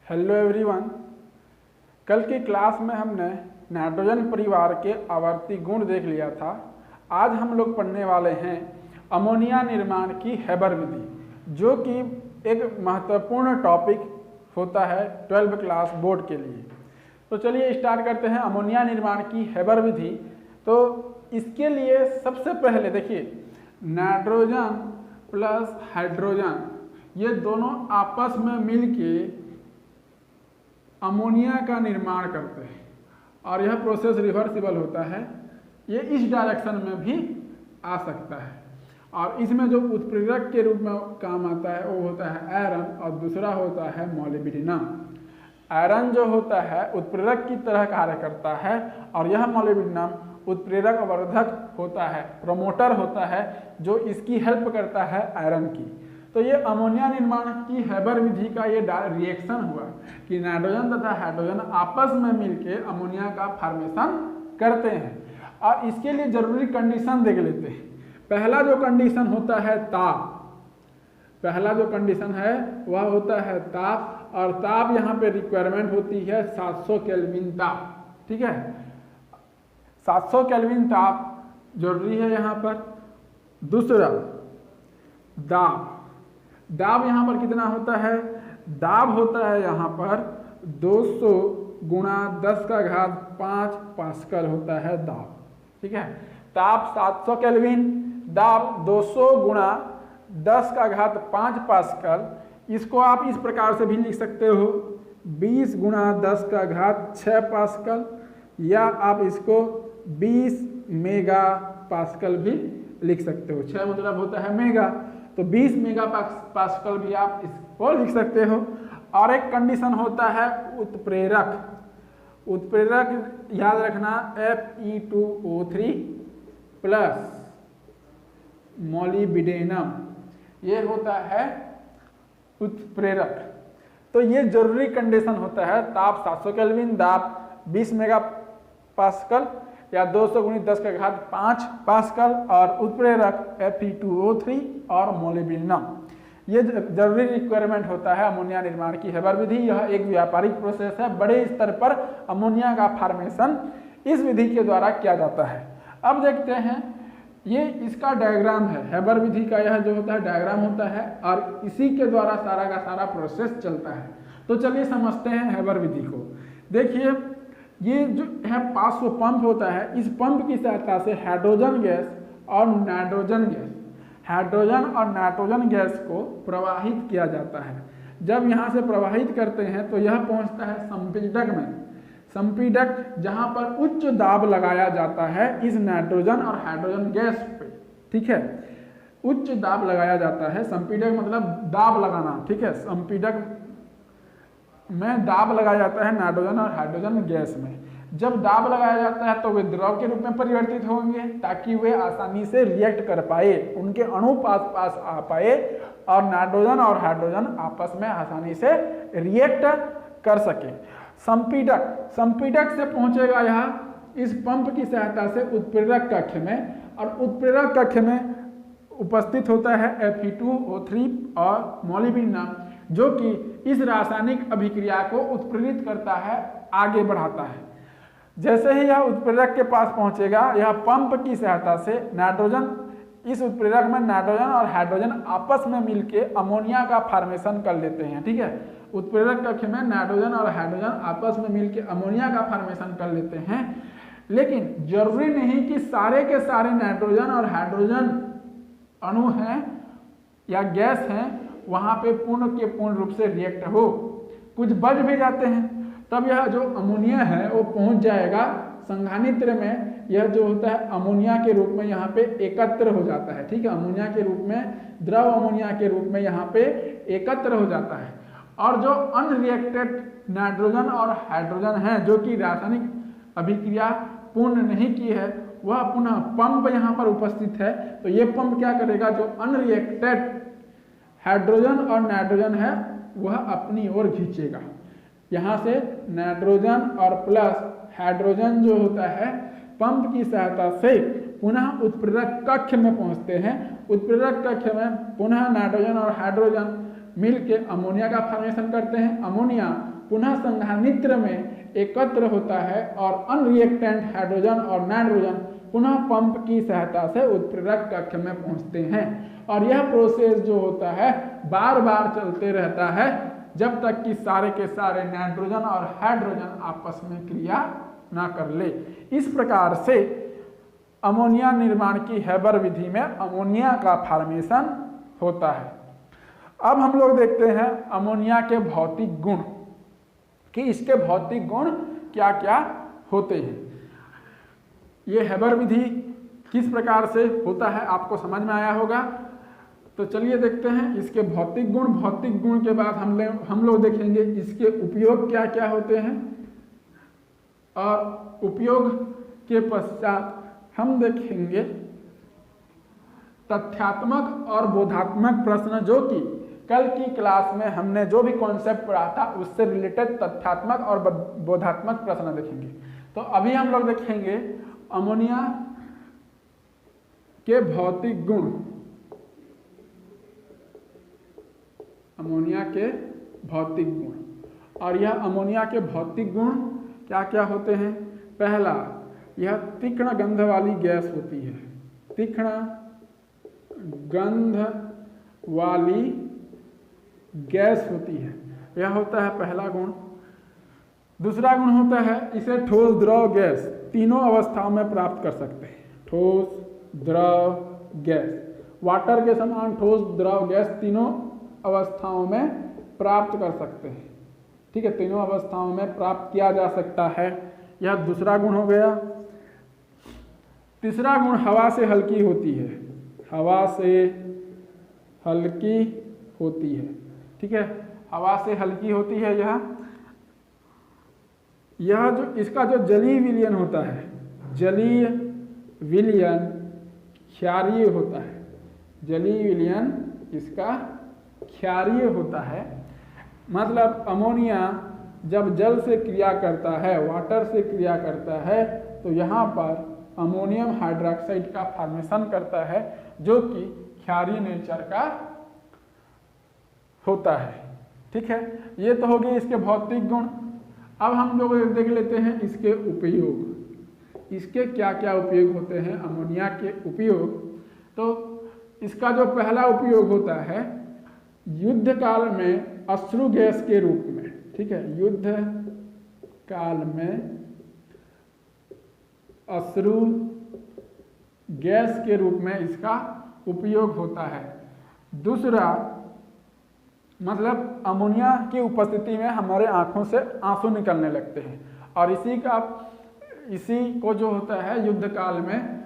Hello everyone. कल की class में हमने नाइट्रोजन परिवार के आवर्ती गुण देख लिया था। आज हम लोग पढ़ने वाले हैं अमोनिया निर्माण की हेबर विधि, जो कि एक महत्वपूर्ण टॉपिक होता है 12वीं क्लास बोर्ड के लिए। तो चलिए स्टार्ट करते हैं अमोनिया निर्माण की हेबर विधि। तो इसके लिए सबसे पहले देखिए, नाइट्रोजन प्लस हाइड्रोजन ये दोनों आपस में मिलके अमोनिया का निर्माण करते हैं और यह प्रोसेस रिवर्सिबल होता है। ये इस डायरेक्शन में भी आ सकता है और इसमें जो उत्प्रेरक के रूप में काम आता है वो होता है आयरन और दूसरा होता है मोलिब्डेनम। आयरन जो होता है उत्प्रेरक की तरह कार्य करता है और यह मोलिब्डेनम उत्प्रेरक वर्धक होता है, प्रमोटर होता है, जो इसकी हेल्प करता है आयरन की। तो ये अमोनिया निर्माण की हेबर विधि का ये रिएक्शन हुआ कि नाइट्रोजन तथा हाइड्रोजन आपस में मिलके अमोनिया का फॉर्मेशन करते हैं। और इसके लिए जरूरी कंडीशन देख लेते हैं। पहला जो कंडीशन होता है ताप, पहला जो कंडीशन है वह होता है ताप, और ताप यहाँ पे रिक्वायरमेंट होती है 700 केल्विन ताप। ठीक है, 700 केल्विन ताप जरूरी है यहाँ पर। दूसरा दाब, दाब यहाँ पर कितना होता है? दाब होता है यहाँ पर 200 गुणा 10 का घात 5 पास्कल होता है दाब। ठीक है, ताप 700 केल्विन, दाब 200 गुणा 10 का घात 5 पास्कल। इसको आप इस प्रकार से भी लिख सकते हो 20 गुणा 10 का घात 6 पास्कल, या आप इसको 20 मेगा पास्कल भी लिख सकते हो। 6 मतलब होता है मेगा, तो 20 मेगा पास्कल भी आप इसको लिख सकते हो। और एक कंडीशन होता है उत्प्रेरक। उत्प्रेरक याद रखना Fe2O3 प्लस मोलिब्डेनम, ये होता है उत्प्रेरक। तो ये जरूरी कंडीशन होता है। ताप 700 केल्विन, दाब 20 मेगा पास्कल या 200 गुणित 10 का घात 5 पास्कल, और उत्प्रेरक Fe2O3 और मोलिब्डेनम। ये जरूरी रिक्वायरमेंट होता है अमोनिया निर्माण की हेबर विधि। यह एक व्यापारिक प्रोसेस है। बड़े स्तर पर अमोनिया का फॉर्मेशन इस विधि के द्वारा किया जाता है। अब देखते हैं, ये इसका डायग्राम है हेबर विधि का। यह जो होता है डायग्राम होता है और इसी के द्वारा सारा का सारा प्रोसेस चलता है। तो चलिए समझते हैं हेबर विधि को। देखिए, ये जो है 500 पंप होता है। इस पंप की सहायता से हाइड्रोजन गैस और नाइट्रोजन गैस, हाइड्रोजन और नाइट्रोजन गैस को प्रवाहित किया जाता है। जब यहाँ से प्रवाहित करते हैं तो यह पहुँचता है संपीडक में। संपीडक जहाँ पर उच्च दाब लगाया जाता है इस नाइट्रोजन और हाइड्रोजन गैस पे। ठीक है, उच्च दाब लगाया जाता है। संपीडक मतलब दाब लगाना। ठीक है, संपीडक में दाब लगाया जाता है नाइट्रोजन और हाइड्रोजन गैस में। जब दाब लगाया जाता है तो वे द्रव के रूप में परिवर्तित होंगे ताकि वे आसानी से रिएक्ट कर पाए, उनके अणु पास पास आ पाए और नाइट्रोजन और हाइड्रोजन आपस में आसानी से रिएक्ट कर सके। संपीडक, संपीडक से पहुंचेगा यह इस पंप की सहायता से उत्प्रेरक कक्ष में, और उत्प्रेरक कक्ष में उपस्थित होता है Fe2O3 और मोलिब्डेनम, जो कि इस रासायनिक अभिक्रिया को उत्प्रेरित करता है, आगे बढ़ाता है। जैसे ही यह उत्प्रेरक के पास पहुंचेगा, यह पंप की सहायता से नाइट्रोजन, इस उत्प्रेरक में नाइट्रोजन और हाइड्रोजन आपस में मिलके अमोनिया का फॉर्मेशन कर लेते हैं। ठीक है, उत्प्रेरक कक्ष में नाइट्रोजन और हाइड्रोजन आपस में मिलके अमोनिया का फॉर्मेशन कर लेते हैं। लेकिन जरूरी नहीं कि सारे के सारे नाइट्रोजन और हाइड्रोजन अणु हैं या गैस हैं वहां पे पूर्ण के पूर्ण रूप से रिएक्ट हो, कुछ बच भी जाते हैं। तब यह जो अमोनिया है वो पहुंच जाएगा संघानित्र में। यह जो होता है अमोनिया के रूप में यहाँ पे एकत्र हो जाता है। ठीक है, अमोनिया के रूप में, द्रव अमोनिया के रूप में यहाँ पे एकत्र हो जाता है। और जो अनरिएक्टेड नाइट्रोजन और हाइड्रोजन है, जो कि रासायनिक अभिक्रिया पूर्ण नहीं की है, वह पुनः पंप यहाँ पर उपस्थित है। तो ये पंप क्या करेगा, जो अनरिएक्टेड हाइड्रोजन और नाइट्रोजन है वह अपनी ओर खींचेगा। यहाँ से नाइट्रोजन और प्लस हाइड्रोजन जो होता है पंप की सहायता से पुनः उत्प्रेरक कक्ष में पहुँचते हैं। उत्प्रेरक कक्ष में पुनः नाइट्रोजन और हाइड्रोजन मिलके अमोनिया का फॉर्मेशन करते हैं। अमोनिया पुनः संघानित्र में एकत्र होता है और अनरिएक्टेंट हाइड्रोजन और नाइट्रोजन पुनः पंप की सहायता से उत्प्रेरक कक्ष में पहुंचते हैं। और यह प्रोसेस जो होता है बार बार चलते रहता है जब तक कि सारे के सारे नाइट्रोजन और हाइड्रोजन आपस में क्रिया ना कर ले। इस प्रकार से अमोनिया निर्माण की हैबर विधि में अमोनिया का फॉर्मेशन होता है। अब हम लोग देखते हैं अमोनिया के भौतिक गुण कि इसके भौतिक गुण क्या क्या होते हैं। ये हैबर विधि किस प्रकार से होता है आपको समझ में आया होगा। तो चलिए देखते हैं इसके भौतिक गुण। भौतिक गुण के बाद हम लोग देखेंगे इसके उपयोग क्या क्या होते हैं और उपयोग के पश्चात हम देखेंगे तथ्यात्मक और बोधात्मक प्रश्न, जो कि कल की क्लास में हमने जो भी कॉन्सेप्ट पढ़ा था उससे रिलेटेड तथ्यात्मक और बोधात्मक प्रश्न देखेंगे। तो अभी हम लोग देखेंगे अमोनिया के भौतिक गुण। अमोनिया के भौतिक गुण, और यह अमोनिया के भौतिक गुण क्या क्या होते हैं। पहला, यह तीक्ष्ण गंध वाली गैस होती है। तीक्ष्ण गंध वाली गैस होती है, यह होता है पहला गुण। दूसरा गुण होता है इसे ठोस द्रव गैस तीनों अवस्थाओं में प्राप्त कर सकते हैं। ठोस द्रव गैस, वाटर के समान ठोस द्रव गैस तीनों अवस्थाओं में प्राप्त कर सकते हैं। ठीक है, तीनों अवस्थाओं में प्राप्त किया जा सकता है, यह दूसरा गुण हो गया। तीसरा गुण हवा से हल्की होती है। हवा से हल्की होती है। ठीक है, हवा से हल्की होती है। यह जो इसका जो जलीय विलयन होता है, जलीय विलयन क्षारीय होता है। जलीय विलयन इसका क्षारीय होता है। मतलब अमोनिया जब जल से क्रिया करता है, वाटर से क्रिया करता है, तो यहाँ पर अमोनियम हाइड्रोक्साइड का फॉर्मेशन करता है जो कि क्षारीय नेचर का होता है। ठीक है, ये तो हो गए इसके भौतिक गुण। अब हम लोग देख लेते हैं इसके उपयोग। इसके क्या क्या उपयोग होते हैं अमोनिया के उपयोग। तो इसका जो पहला उपयोग होता है युद्ध काल में अश्रु गैस के रूप में। ठीक है, युद्ध काल में अश्रु गैस के रूप में इसका उपयोग होता है। दूसरा, मतलब अमोनिया की उपस्थिति में हमारे आंखों से आंसू निकलने लगते हैं, और इसी को जो होता है युद्ध काल में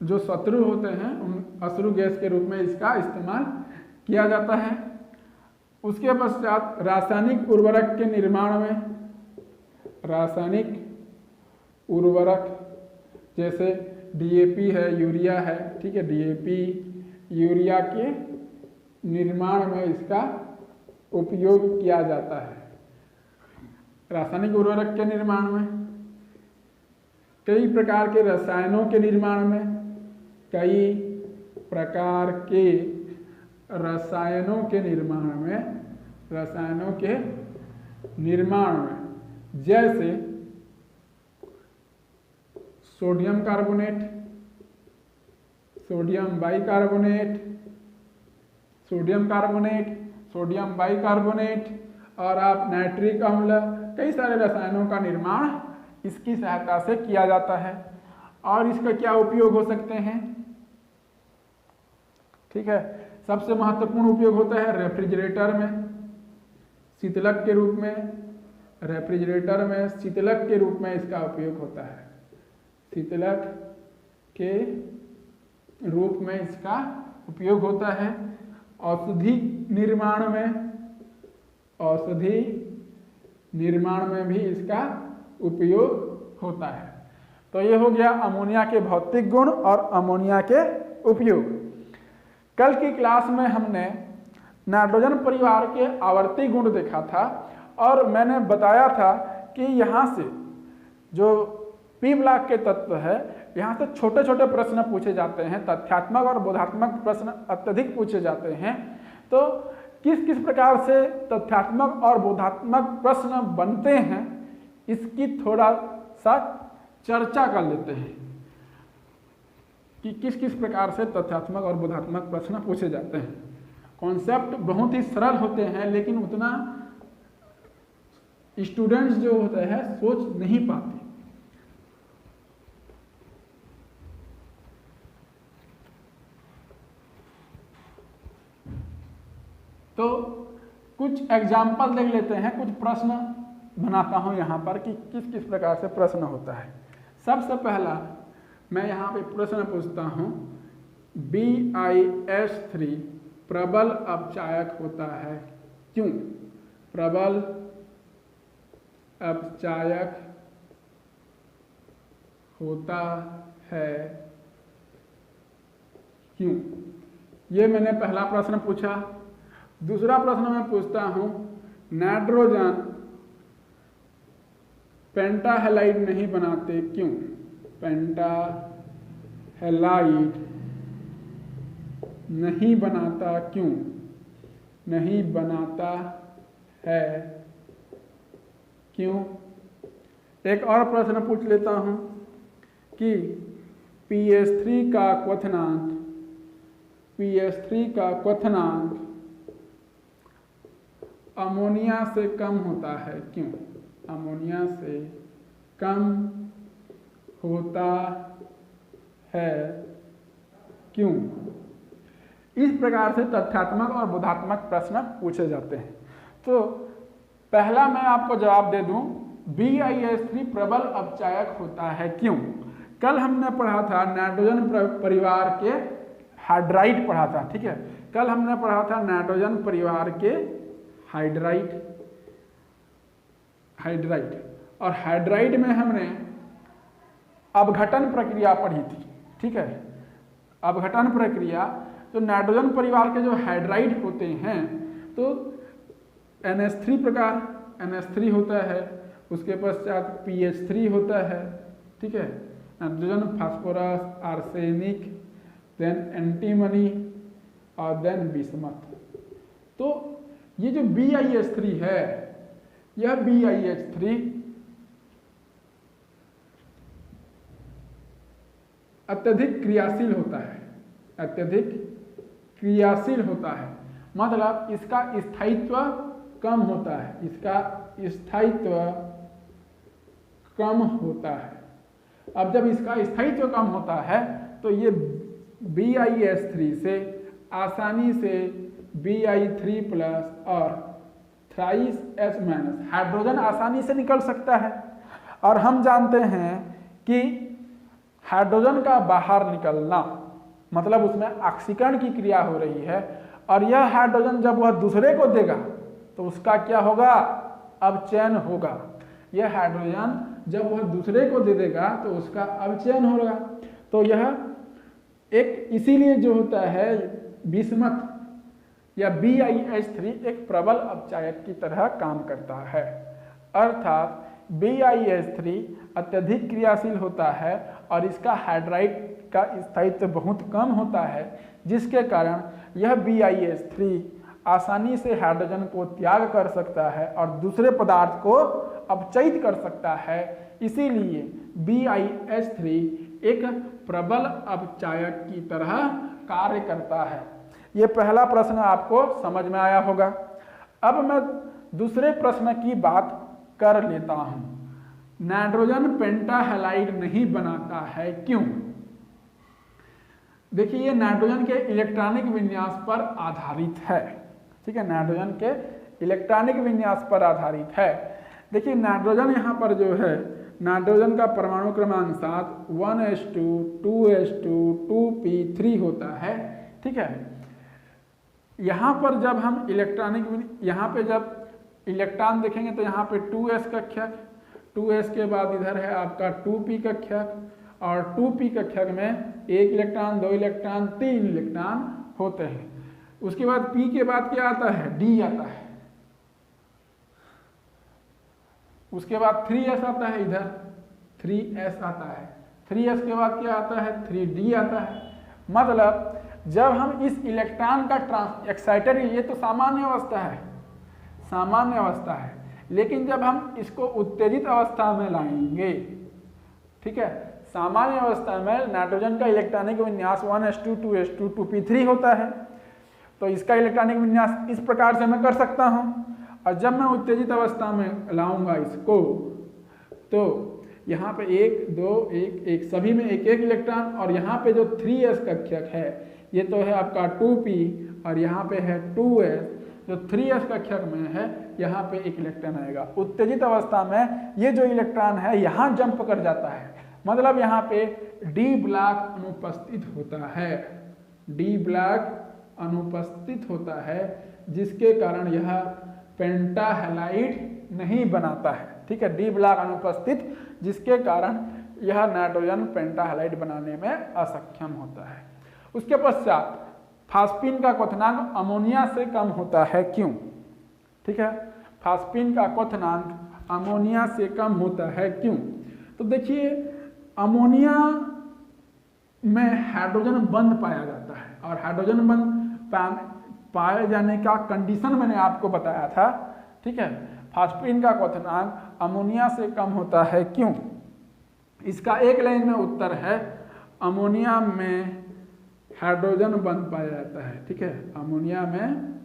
जो शत्रु होते हैं उन अश्रु गैस के रूप में इसका इस्तेमाल किया जाता है। उसके पश्चात रासायनिक उर्वरक के निर्माण में, रासायनिक उर्वरक जैसे डीएपी है, यूरिया है। ठीक है, डीएपी यूरिया के निर्माण में इसका उपयोग किया जाता है। रासायनिक उर्वरक के निर्माण में, कई प्रकार के रसायनों के निर्माण में, कई प्रकार के रसायनों के निर्माण में, रसायनों के निर्माण में जैसे sodium carbonate, sodium bicarbonate, sodium carbonate, sodium bicarbonate, और आप नाइट्रिक अम्ल, कई सारे रसायनों का निर्माण इसकी सहायता से किया जाता है। और इसका क्या उपयोग हो सकते हैं। ठीक है, सबसे महत्वपूर्ण उपयोग होता है रेफ्रिजरेटर में शीतलक के रूप में। रेफ्रिजरेटर में शीतलक के रूप में इसका उपयोग होता है। शीतलक के रूप में इसका उपयोग होता है। औषधि निर्माण में, औषधि निर्माण में भी इसका उपयोग होता है। तो ये हो गया अमोनिया के भौतिक गुण और अमोनिया के उपयोग। कल की क्लास में हमने नाइट्रोजन परिवार के आवर्ती गुण देखा था, और मैंने बताया था कि यहाँ से जो पी ब्लॉक के तत्व है, यहाँ से छोटे छोटे प्रश्न पूछे जाते हैं, तथ्यात्मक और बोधात्मक प्रश्न अत्यधिक पूछे जाते हैं। तो किस किस प्रकार से तथ्यात्मक और बोधात्मक प्रश्न बनते हैं इसकी थोड़ा सा चर्चा कर लेते हैं कि किस किस प्रकार से तथ्यात्मक और बोधात्मक प्रश्न पूछे जाते हैं। कॉन्सेप्ट बहुत ही सरल होते हैं लेकिन उतना स्टूडेंट्स जो होते हैं सोच नहीं पाते। तो कुछ एग्जाम्पल देख लेते हैं, कुछ प्रश्न बनाता हूं यहां पर कि किस किस प्रकार से प्रश्न होता है। सबसे पहला मैं यहां पे प्रश्न पूछता हूं, BiS3 प्रबल अपचायक होता है क्यों? प्रबल अपचायक होता है क्यों? ये मैंने पहला प्रश्न पूछा। दूसरा प्रश्न मैं पूछता हूं, नाइट्रोजन पेंटाहेलाइड नहीं बनाते क्यों? पेंटाहेलाइड नहीं बनाता क्यों? नहीं बनाता है क्यों? एक और प्रश्न पूछ लेता हूं कि PS3 का क्वथनांक अमोनिया से कम होता है क्यों? अमोनिया से कम होता है क्यों? इस प्रकार से तथ्यात्मक और बोधात्मक प्रश्न पूछे जाते हैं। तो पहला मैं आपको जवाब दे दूं, BiS3 प्रबल अपचायक होता है क्यों? कल हमने पढ़ा था नाइट्रोजन परिवार के हाइड्राइड पढ़ा था, ठीक है। कल हमने पढ़ा था नाइट्रोजन परिवार के हाइड्राइड और हाइड्राइड में हमने अपघटन प्रक्रिया पढ़ी थी, ठीक है। अपघटन प्रक्रिया, तो नाइट्रोजन परिवार के जो हाइड्राइड होते हैं तो NH3 प्रकार NH3 होता है, उसके पश्चात PH3 होता है, ठीक है। Nitrogen, phosphorus, arsenic, then antimony और देन बिस्मथ। तो ये जो BiS3 है, यह BiS3 अत्यधिक क्रियाशील होता है, अत्यधिक क्रियाशील होता है, मतलब इसका स्थायित्व कम होता है, इसका स्थायित्व कम होता है। अब जब इसका स्थायित्व कम होता है तो ये BiS3 से आसानी से Bi3+ और थ्राइस H- हाइड्रोजन आसानी से निकल सकता है। और हम जानते हैं कि हाइड्रोजन का बाहर निकलना मतलब उसमें ऑक्सीकरण की क्रिया हो रही है, और यह हाइड्रोजन जब वह दूसरे को देगा तो उसका क्या होगा? अपचयन होगा। यह हाइड्रोजन जब वह दूसरे को दे देगा तो उसका अपचयन होगा। तो यह एक, इसीलिए जो होता है बिस्मथ या BiS3 एक प्रबल अपचायक की तरह काम करता है, अर्थात BiS3 अत्यधिक क्रियाशील होता है और इसका हाइड्राइड का स्थायित्व बहुत कम होता है, जिसके कारण यह BiS3 आसानी से हाइड्रोजन को त्याग कर सकता है और दूसरे पदार्थ को अपचयित कर सकता है। इसीलिए BiS3 एक प्रबल अपचायक की तरह कार्य करता है। ये पहला प्रश्न आपको समझ में आया होगा। अब मैं दूसरे प्रश्न की बात कर लेता हूं, नाइट्रोजन पेंटाहेलाइड नहीं बनाता है क्यों? देखिए, ये नाइट्रोजन के इलेक्ट्रॉनिक विन्यास पर आधारित है, ठीक है। नाइट्रोजन के इलेक्ट्रॉनिक विन्यास पर आधारित है। देखिए, नाइट्रोजन यहाँ पर जो है, नाइट्रोजन का परमाणु क्रमांक 7 1s2 2s2 2p3 होता है, ठीक है। यहाँ पर जब हम यहाँ पे जब इलेक्ट्रॉन देखेंगे तो यहाँ पे 2s कक्षक, 2s के बाद इधर है आपका 2p कक्षक, और 2p कक्षक में 1 इलेक्ट्रॉन 2 इलेक्ट्रॉन 3 इलेक्ट्रॉन होते हैं। उसके बाद p के बाद क्या आता है? d आता है। उसके बाद 3s आता है, इधर 3s आता है। 3s के बाद क्या आता है? 3d आता है। मतलब जब हम इस इलेक्ट्रॉन का एक्साइटेड, ये तो सामान्य अवस्था है, सामान्य अवस्था है, लेकिन जब हम इसको उत्तेजित अवस्था में लाएंगे, ठीक है, सामान्य अवस्था में नाइट्रोजन का इलेक्ट्रॉनिक विन्यास 1s2 2s2 2p3 होता है, तो इसका इलेक्ट्रॉनिक विन्यास इस प्रकार से मैं कर सकता हूं। और जब मैं उत्तेजित अवस्था में लाऊंगा इसको, तो यहाँ पे 1 2 1 1 सभी में एक एक इलेक्ट्रॉन, और यहाँ पे जो 3s कक्षक है ये तो है आपका 2p, और यहाँ पे है 2s, जो 3s कक्षक में है यहाँ पे एक इलेक्ट्रॉन आएगा। उत्तेजित अवस्था में ये जो इलेक्ट्रॉन है यहाँ जंप कर जाता है, मतलब यहाँ पे डी ब्लॉक अनुपस्थित होता है, डी ब्लॉक अनुपस्थित होता है, जिसके कारण यह पेंटाहेलाइड नहीं बनाता है, ठीक है, डी ब्लॉक अनुपस्थित, जिसके कारण यह नाइट्रोजन पेंटाहेलाइड बनाने में असक्षम होता है। उसके पश्चात फास्फीन का क्वथनांक अमोनिया से कम होता है, क्यों? ठीक है, फास्फीन का क्वथनांक अमोनिया से कम होता है, क्यों? तो देखिए अमोनिया में हाइड्रोजन बंध पाया जाता है, और हाइड्रोजन बंध पाए जाने का कंडीशन मैंने आपको बताया था, ठीक है। फास्फीन का क्वथनांक अमोनिया से कम होता है, क्यों? इसका एक लाइन में उत्तर है, अमोनिया में हाइड्रोजन बंध पाया जाता है, ठीक है, अमोनिया में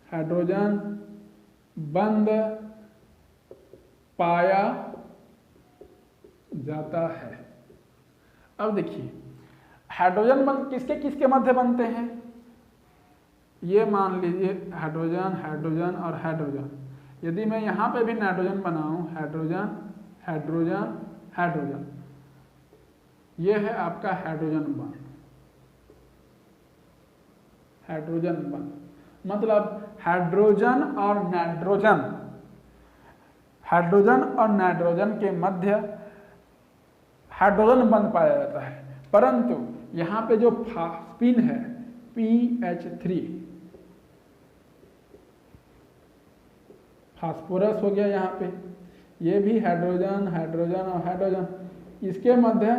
हाइड्रोजन बंध पाया जाता है। अब देखिए हाइड्रोजन बंध किसके किसके मध्य बनते हैं, ये मान लीजिए हाइड्रोजन हाइड्रोजन और हाइड्रोजन, यदि मैं यहाँ पे भी नाइट्रोजन बनाऊं, हाइड्रोजन हाइड्रोजन हाइड्रोजन, ये है आपका हाइड्रोजन बंध, हाइड्रोजन बंध, मतलब हाइड्रोजन और नाइट्रोजन, हाइड्रोजन और नाइट्रोजन के मध्य हाइड्रोजन बंध पाया जाता है, परंतु यहाँ पे जो फास्फीन है PH3, फास्फोरस हो गया यहाँ पे, ये भी हाइड्रोजन हाइड्रोजन और हाइड्रोजन, इसके मध्य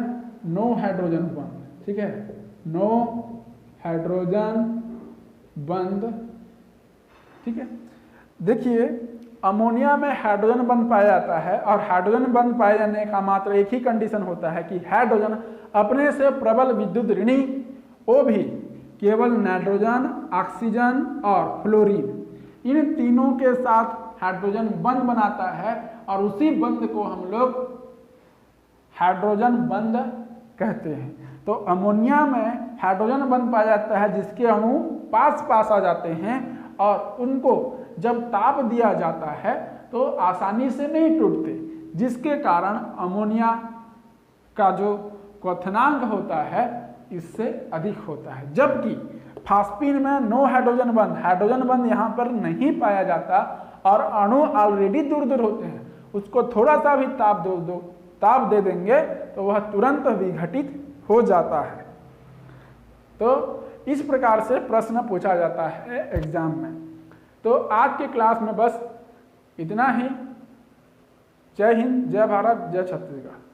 नो हाइड्रोजन बंध, ठीक है, नो हाइड्रोजन बंध, ठीक है। देखिए अमोनिया में हाइड्रोजन बंध पाया जाता है, और हाइड्रोजन बंध पाए जाने का मात्र एक ही कंडीशन होता है कि हाइड्रोजन अपने से प्रबल विद्युत ऋणी, वो भी केवल नाइट्रोजन, ऑक्सीजन और फ्लोरीन, इन तीनों के साथ हाइड्रोजन बंध बनाता है, और उसी बंध को हम लोग हाइड्रोजन बंध कहते हैं। तो अमोनिया में हाइड्रोजन बंध पाया जाता है, जिसके अणु पास पास आ जाते हैं, और उनको जब ताप दिया जाता है तो आसानी से नहीं टूटते, जिसके कारण अमोनिया का जो क्वथनांक होता है इससे अधिक होता है। जबकि फास्फीन में नो हाइड्रोजन बंध, हाइड्रोजन बंध यहाँ पर नहीं पाया जाता, और अणु ऑलरेडी दूर दूर होते हैं, उसको थोड़ा सा भी ताप दे देंगे तो वह तुरंत विघटित हो जाता है। तो इस प्रकार से प्रश्न पूछा जाता है एग्जाम में। तो आज के क्लास में बस इतना ही। जय हिंद, जय भारत, जय छत्तीसगढ़।